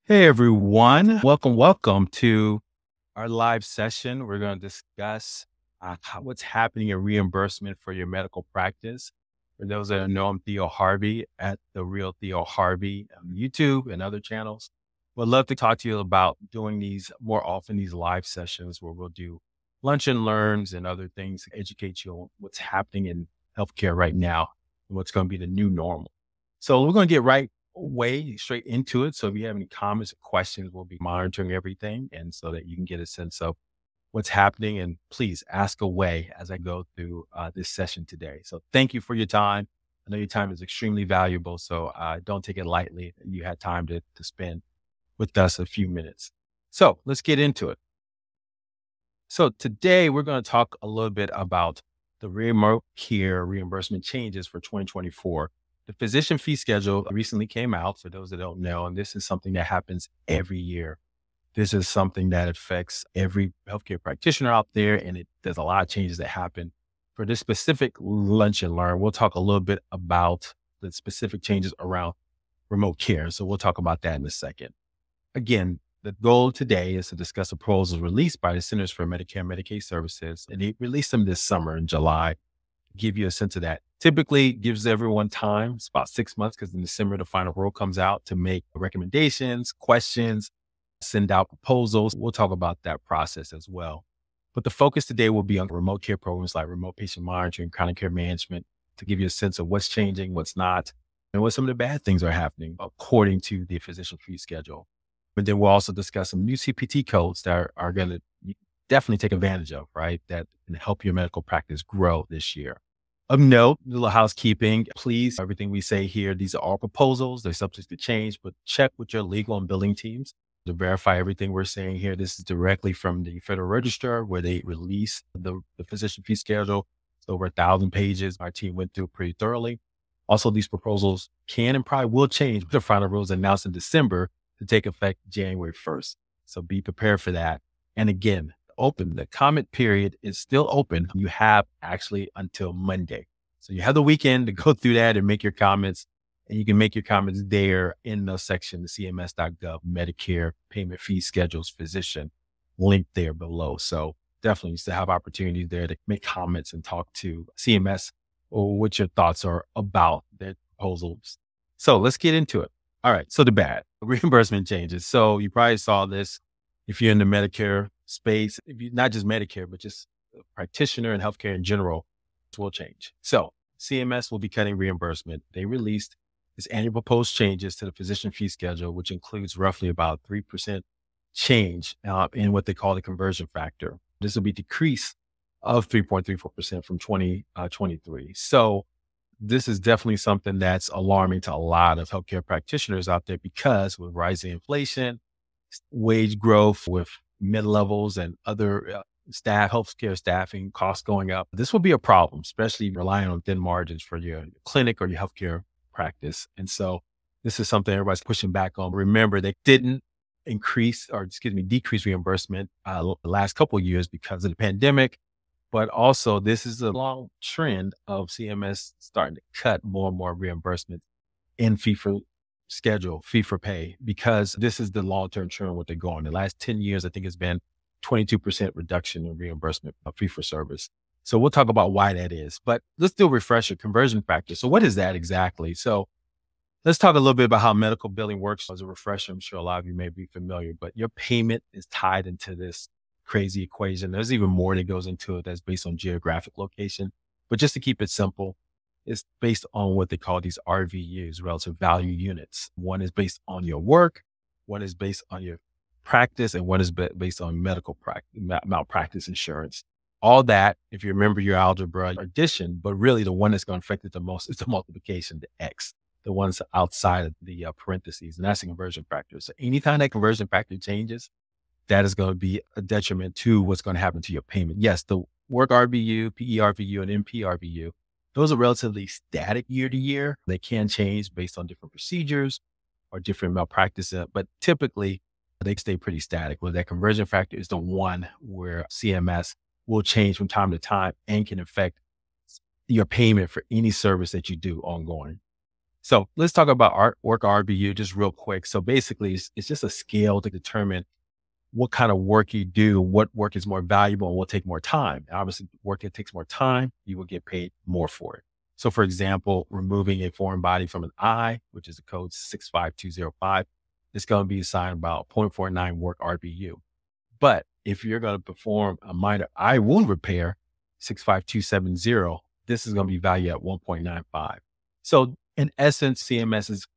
Hey everyone, welcome to our live session. We're going to discuss what's happening in reimbursement for your medical practice. For those that don't know, I'm Theo Harvey at the Real Theo Harvey on YouTube and other channels. Would love to talk to you about doing these more often, these live sessions where we'll do lunch and learns and other things to educate you on what's happening in healthcare right now and what's going to be the new normal. So we're going to get right way straight into it. So if you have any comments or questions, we'll be monitoring everything and so that you can get a sense of what's happening. And please ask away as I go through this session today. So thank you for your time. I know your time is extremely valuable, so don't take it lightly. You had time to spend with us a few minutes. So let's get into it. So today we're going to talk a little bit about the remote care reimbursement changes for 2024. The physician fee schedule recently came out, for those that don't know, and this is something that happens every year. This is something that affects every healthcare practitioner out there, and there's a lot of changes that happen. For this specific lunch and learn, we'll talk a little bit about the specific changes around remote care. So we'll talk about that in a second. Again, the goal today is to discuss the proposals released by the Centers for Medicare and Medicaid Services, and they released them this summer in July. Give you a sense of that. Typically gives everyone time. It's about 6 months because in December, the final rule comes out to make recommendations, questions, send out proposals. We'll talk about that process as well. But the focus today will be on remote care programs like remote patient monitoring, chronic care management, to give you a sense of what's changing, what's not, and what some of the bad things are happening according to the physician fee schedule. But then we'll also discuss some new CPT codes that are going to definitely take advantage of, right? That can help your medical practice grow this year. Of note, a little housekeeping, please, everything we say here, these are all proposals. They're subject to change, but check with your legal and billing teams to verify everything we're saying here. This is directly from the Federal Register where they released the physician fee schedule. It's over 1,000 pages. Our team went through pretty thoroughly. Also, these proposals can and probably will change with the final rules announced in December to take effect January 1st. So be prepared for that. And again, the comment period is still open. You have actually until Monday. So you have the weekend to go through that and make your comments. And you can make your comments there in the section, the cms.gov Medicare payment fee schedules physician link there below. So definitely you still have opportunities there to make comments and talk to CMS or what your thoughts are about their proposals. So let's get into it. All right. So the bad reimbursement changes. So you probably saw this if you're in the Medicare space, if you not just Medicare, but just a practitioner and healthcare in general, will change. So CMS will be cutting reimbursement. They released this annual proposed changes to the physician fee schedule, which includes roughly about 3% change in what they call the conversion factor. This will be a decrease of 3.34% from 2023. So this is definitely something that's alarming to a lot of healthcare practitioners out there because with rising inflation, wage growth, with mid-levels and other healthcare staffing costs going up, this will be a problem, especially relying on thin margins for your clinic or your healthcare practice. And so this is something everybody's pushing back on. Remember, they didn't decrease reimbursement the last couple of years because of the pandemic. But also, this is a long trend of CMS starting to cut more and more reimbursement in fee for pay, because this is the long-term trend what they're going. The last 10 years, I think it's been 22% reduction in reimbursement of fee for service. So we'll talk about why that is, but let's do a refresher conversion factor. So what is that exactly? So let's talk a little bit about how medical billing works as a refresher. I'm sure a lot of you may be familiar, but your payment is tied into this crazy equation. There's even more that goes into it that's based on geographic location. But just to keep it simple, it's based on what they call these RVUs, relative value units. One is based on your work, one is based on your practice, and one is based on medical malpractice insurance. All that, if you remember your algebra, addition, but really the one that's going to affect it the most is the multiplication, the X, the ones outside of the parentheses, and that's the conversion factor. So anytime that conversion factor changes, that is going to be a detriment to what's going to happen to your payment. Yes, the work RVU, PE RVU, and MP RVU, those are relatively static year to year. They can change based on different procedures or different malpractice, but typically they stay pretty static. Well, that conversion factor is the one where CMS will change from time to time and can affect your payment for any service that you do ongoing. So let's talk about art work RBU just real quick. So basically, it's just a scale to determine what kind of work you do, what work is more valuable and will take more time. Obviously, work that takes more time, you will get paid more for it. So, for example, removing a foreign body from an eye, which is the code 65205, it's going to be assigned about 0.49 work RBU. But if you're going to perform a minor eye wound repair, 65270, this is going to be valued at 1.95. So, in essence, CMS is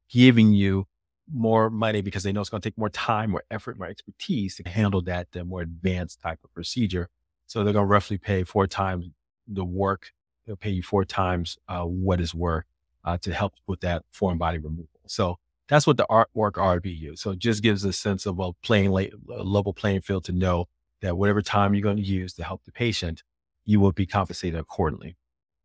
giving you more money because they know it's going to take more time, more effort, more expertise to handle that, the more advanced type of procedure. So they're going to roughly pay 4 times the work. They'll pay you 4 times what it's worth to help with that foreign body removal. So that's what the work RVU. So it just gives a sense of a level playing field to know that whatever time you're going to use to help the patient, you will be compensated accordingly.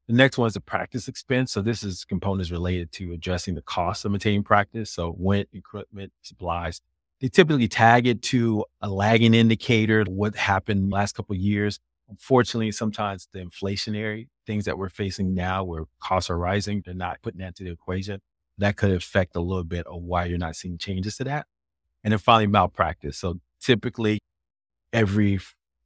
The next one is the practice expense. So this is components related to addressing the cost of maintaining practice. So rent, equipment, supplies. They typically tag it to a lagging indicator, what happened last couple of years. Unfortunately, sometimes the inflationary things that we're facing now where costs are rising, they're not putting that to the equation. That could affect a little bit of why you're not seeing changes to that. And then finally, malpractice. So typically every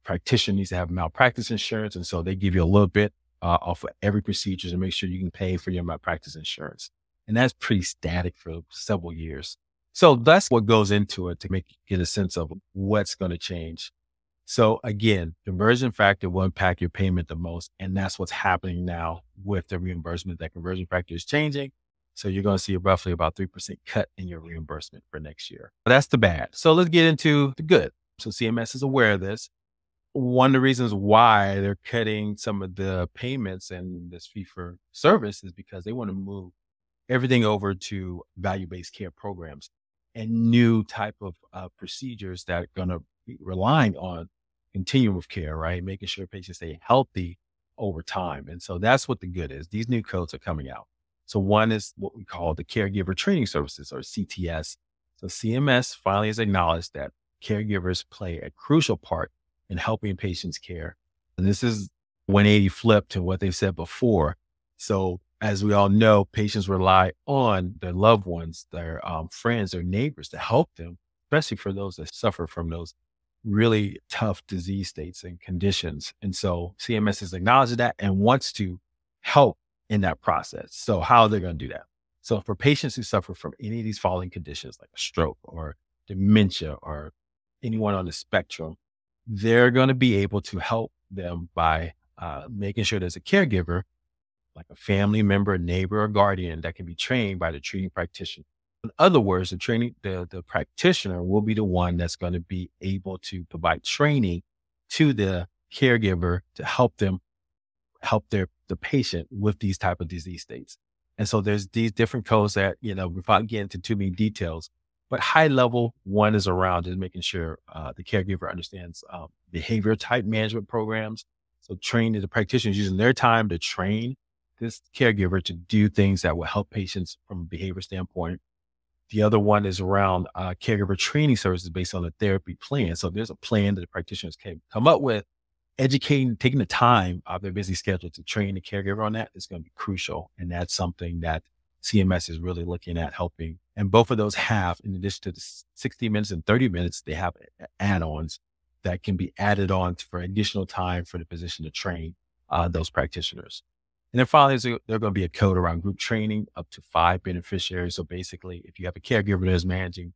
practitioner needs to have malpractice insurance. And so they give you a little bit off of every procedure to make sure you can pay for your malpractice insurance. And that's pretty static for several years. So that's what goes into it to get a sense of what's going to change. So again, conversion factor will impact your payment the most. And that's what's happening now with the reimbursement. That conversion factor is changing. So you're going to see roughly about 3% cut in your reimbursement for next year. But that's the bad. So let's get into the good. So CMS is aware of this. One of the reasons why they're cutting some of the payments and this fee for service is because they want to move everything over to value-based care programs and new type of procedures that are going to be relying on continuum of care, right? Making sure patients stay healthy over time. And so that's what the good is. These new codes are coming out. So one is what we call the caregiver training services or CTS. So CMS finally has acknowledged that caregivers play a crucial part in helping patients care. And this is 180 flip to what they've said before. So as we all know, patients rely on their loved ones, their friends, their neighbors to help them, especially for those that suffer from those really tough disease states and conditions. And so CMS has acknowledged that and wants to help in that process. So how are they going to do that? So for patients who suffer from any of these following conditions, like a stroke or dementia or anyone on the spectrum, they're going to be able to help them by making sure there's a caregiver, like a family member, neighbor, or guardian that can be trained by the treating practitioner. In other words, the practitioner will be the one that's going to be able to provide training to the caregiver to help them help the patient with these type of disease states. And so there's these different codes that, without getting into too many details, but high level one is around just making sure the caregiver understands behavior type management programs. So training the practitioners using their time to train this caregiver to do things that will help patients from a behavior standpoint. The other one is around caregiver training services based on a therapy plan. So there's a plan that the practitioners can come up with. Educating, taking the time out of their busy schedule to train the caregiver on that is going to be crucial. And that's something that CMS is really looking at helping. And both of those have, in addition to the 60 minutes and 30 minutes, they have add-ons that can be added on for additional time for the physician to train those practitioners. And then finally, there's going to be a code around group training up to 5 beneficiaries. So basically, if you have a caregiver that's managing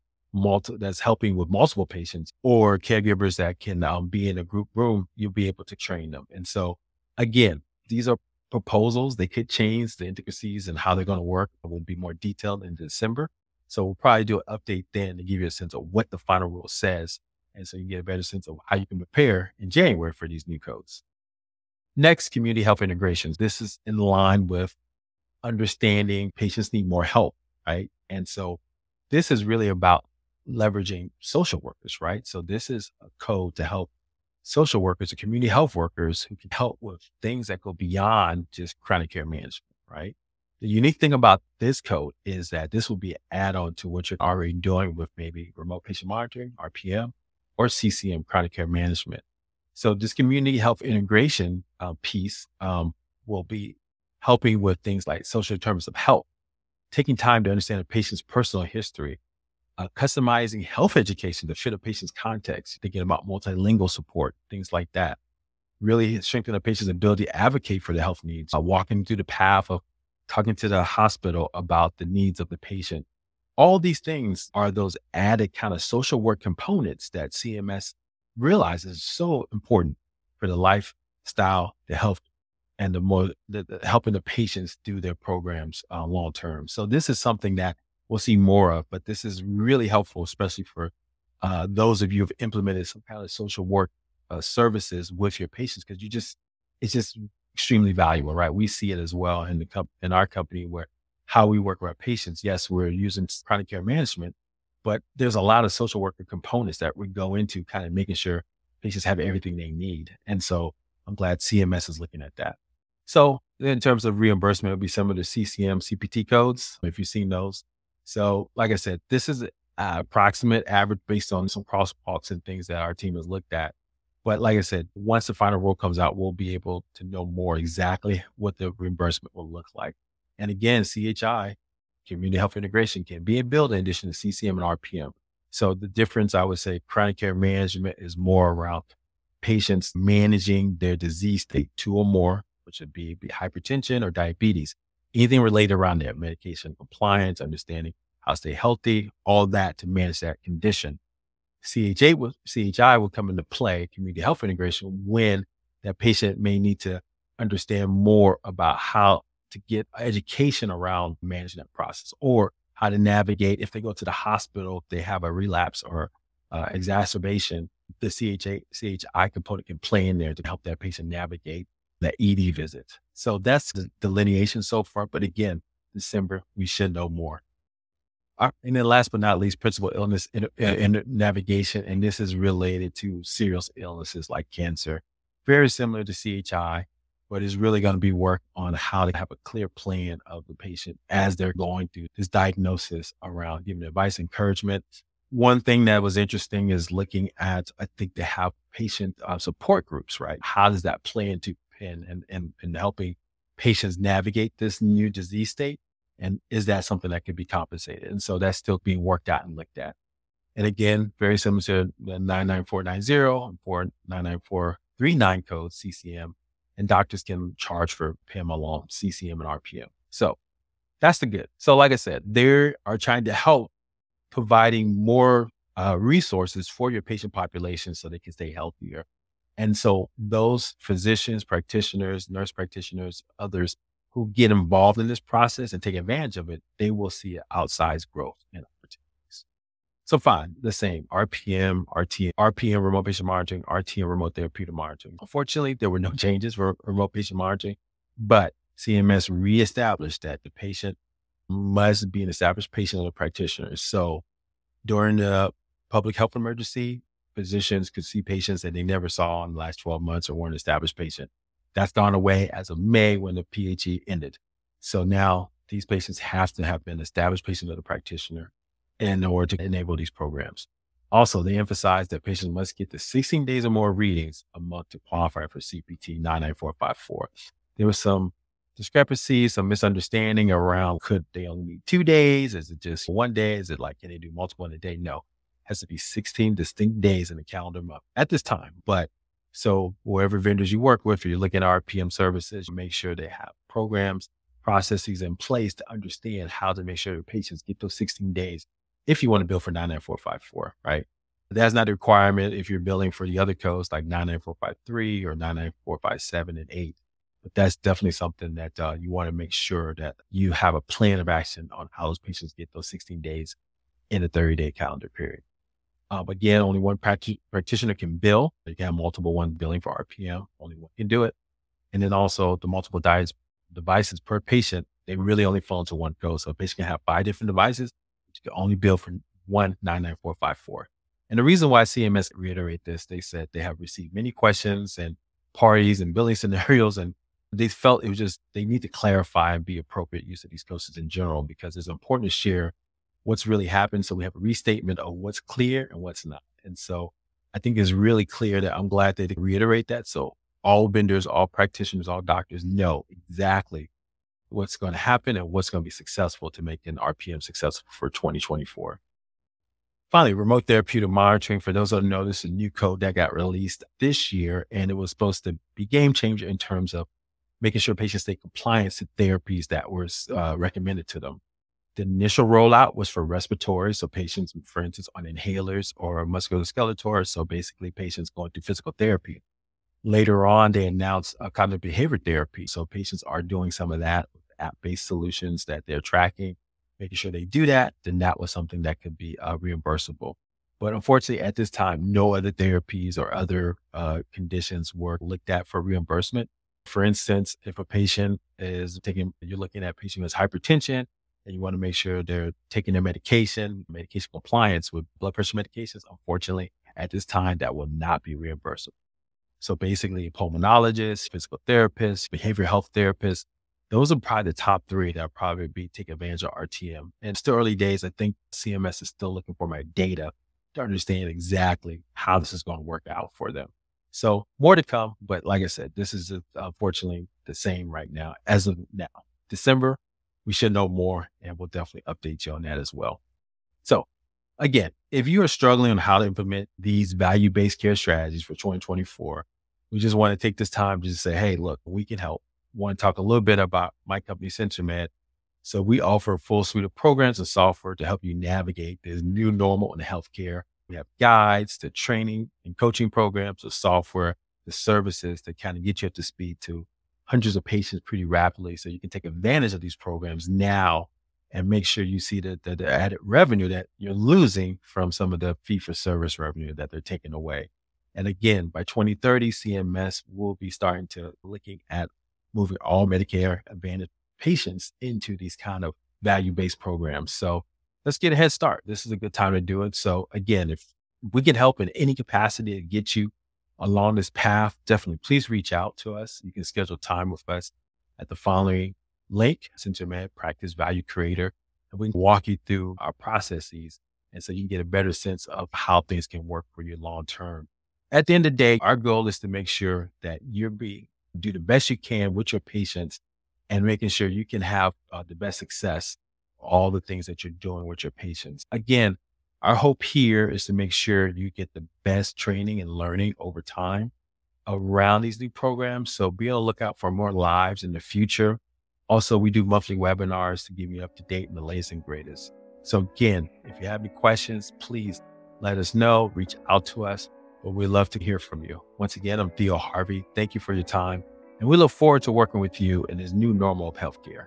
that's helping with multiple patients or caregivers that can be in a group room, you'll be able to train them. And so again, these are proposals. They could change the intricacies and how they're going to work. It will be more detailed in December. So we'll probably do an update then to give you a sense of what the final rule says. And so you get a better sense of how you can prepare in January for these new codes. Next, community health integrations. This is in line with understanding patients need more help, right? And so this is really about leveraging social workers, right? So this is a code to help social workers or community health workers who can help with things that go beyond just chronic care management, right? The unique thing about this code is that this will be an add-on to what you're already doing with maybe remote patient monitoring, RPM, or CCM, chronic care management. So this community health integration piece will be helping with things like social determinants of health. taking time to understand a patient's personal history, customizing health education to fit a patient's context, thinking about multilingual support, things like that. Really strengthen a patient's ability to advocate for their health needs, walking through the path of talking to the hospital about the needs of the patient. All these things are those added kind of social work components that CMS realizes is so important for the lifestyle, the health, and the helping the patients do their programs long term. So this is something that we'll see more of, but this is really helpful, especially for those of you who've implemented some kind of social work services with your patients, because it's just extremely valuable, right? We see it as well in in our company where how we work with our patients. Yes, we're using chronic care management, but there's a lot of social worker components that we go into kind of making sure patients have everything they need. And so I'm glad CMS is looking at that. So in terms of reimbursement, it'll be some of the CCM, CPT codes, if you've seen those. So like I said, this is approximate average based on some crosswalks and things that our team has looked at. But like I said, once the final rule comes out, we'll be able to know more exactly what the reimbursement will look like. And again, CHI, community health integration, can be billed in addition to CCM and RPM. So the difference, I would say, chronic care management is more around patients managing their disease state, two or more, which would be hypertension or diabetes, anything related around that, medication compliance, understanding how to stay healthy, all that to manage that condition. CHI will come into play, community health integration, when that patient may need to understand more about how to get education around managing that process, or how to navigate if they go to the hospital, if they have a relapse or exacerbation, the CHI component can play in there to help that patient navigate that ED visit. So that's the delineation so far. But again, December, we should know more. And then last but not least, principal illness in navigation. And this is related to serious illnesses like cancer, very similar to CHI, but it's really going to be work on how to have a clear plan of the patient as they're going through this diagnosis around giving advice, encouragement. One thing that was interesting is looking at, I think they have patient support groups, right? How does that play into and helping patients navigate this new disease state? And is that something that could be compensated? And so that's still being worked out and looked at. And again, very similar to the 99490 and 49439 codes, CCM, and doctors can charge for PIM along CCM and RPM. So that's the good. So like I said, they are trying to help providing more resources for your patient population so they can stay healthier. And so those physicians, practitioners, nurse practitioners, others who get involved in this process and take advantage of it, they will see outsized growth and opportunities. So fine, the same, RPM, RPM remote patient monitoring, RTM remote therapeutic monitoring. Unfortunately, there were no changes for remote patient monitoring, but CMS reestablished that the patient must be an established patient of the practitioner. So during the public health emergency, physicians could see patients that they never saw in the last 12 months or weren't an established patient. That's gone away as of May when the PHE ended. So now these patients have to have been established patients of the practitioner in order to enable these programs. Also, they emphasize that patients must get the 16 days or more readings a month to qualify for CPT 99454. There was some discrepancies, some misunderstanding around, could they only need 2 days? Is it just 1 day? Is it like, can they do multiple in a day? No, it has to be 16 distinct days in a calendar month at this time. But so wherever vendors you work with, or you're looking at RPM services, you make sure they have programs, processes in place to understand how to make sure your patients get those 16 days if you want to bill for 99454, right? That's not a requirement if you're billing for the other codes like 99453 or 99457 and 8. But that's definitely something that you want to make sure that you have a plan of action on how those patients get those 16 days in a 30-day calendar period. Again, only one practitioner can bill. You can have multiple ones billing for RPM. Only one can do it. And then also the multiple devices per patient, they really only fall into one code. So a patient can have 5 different devices, but you can only bill for one 99454. And the reason why CMS reiterate this, they said they have received many questions and parties and billing scenarios, and they felt it was just, they need to clarify and be appropriate use of these codes in general, because it's important to share what's really happened. So we have a restatement of what's clear and what's not. And so I think it's really clear that I'm glad they reiterate that. So all vendors, all practitioners, all doctors know exactly what's going to happen and what's going to be successful to make an RPM successful for 2024. Finally, remote therapeutic monitoring. For those who don't know, this is a new code that got released this year, and it was supposed to be game changer in terms of making sure patients stay compliant to therapies that were recommended to them. The initial rollout was for respiratory, so patients, for instance, on inhalers or musculoskeletal, so basically patients going through physical therapy. Later on, they announced cognitive behavior therapy, so patients are doing some of that with app-based solutions that they're tracking, making sure they do that. Then that was something that could be reimbursable. But unfortunately, at this time, no other therapies or other conditions were looked at for reimbursement. For instance, if a patient is you're looking at a patient who has hypertension, and you want to make sure they're taking their medication compliance with blood pressure medications. Unfortunately, at this time, that will not be reimbursable. So basically, pulmonologists, physical therapists, behavioral health therapists, those are probably the top three that will probably be take advantage of RTM. And still early days, I think CMS is still looking for my data to understand exactly how this is going to work out for them. So more to come, but like I said, this is unfortunately the same right now as of now. December, we should know more, and we'll definitely update you on that as well. So again, if you are struggling on how to implement these value-based care strategies for 2024, we just want to take this time to just say, hey, look, we can help. Want to talk a little bit about my company, SensorMed. So we offer a full suite of programs and software to help you navigate this new normal in healthcare. We have guides to training and coaching programs, the software, the services that kind of get you up to speed to hundreds of patients pretty rapidly. So you can take advantage of these programs now and make sure you see the added revenue that you're losing from some of the fee-for-service revenue that they're taking away. And again, by 2030, CMS will be starting to looking at moving all Medicare Advantage patients into these kind of value-based programs. So let's get a head start. This is a good time to do it. So again, if we can help in any capacity to get you along this path, definitely please reach out to us. You can schedule time with us at the following link, SensorMed Practice Value Creator, and we can walk you through our processes. And so you can get a better sense of how things can work for you long term. At the end of the day, our goal is to make sure that do the best you can with your patients and making sure you can have the best success, all the things that you're doing with your patients. Again, our hope here is to make sure you get the best training and learning over time around these new programs. So be on the lookout for more lives in the future. Also, we do monthly webinars to give you up to date and the latest and greatest. So again, if you have any questions, please let us know, reach out to us, but we'd love to hear from you. Once again, I'm Theo Harvey. Thank you for your time, and we look forward to working with you in this new normal of healthcare.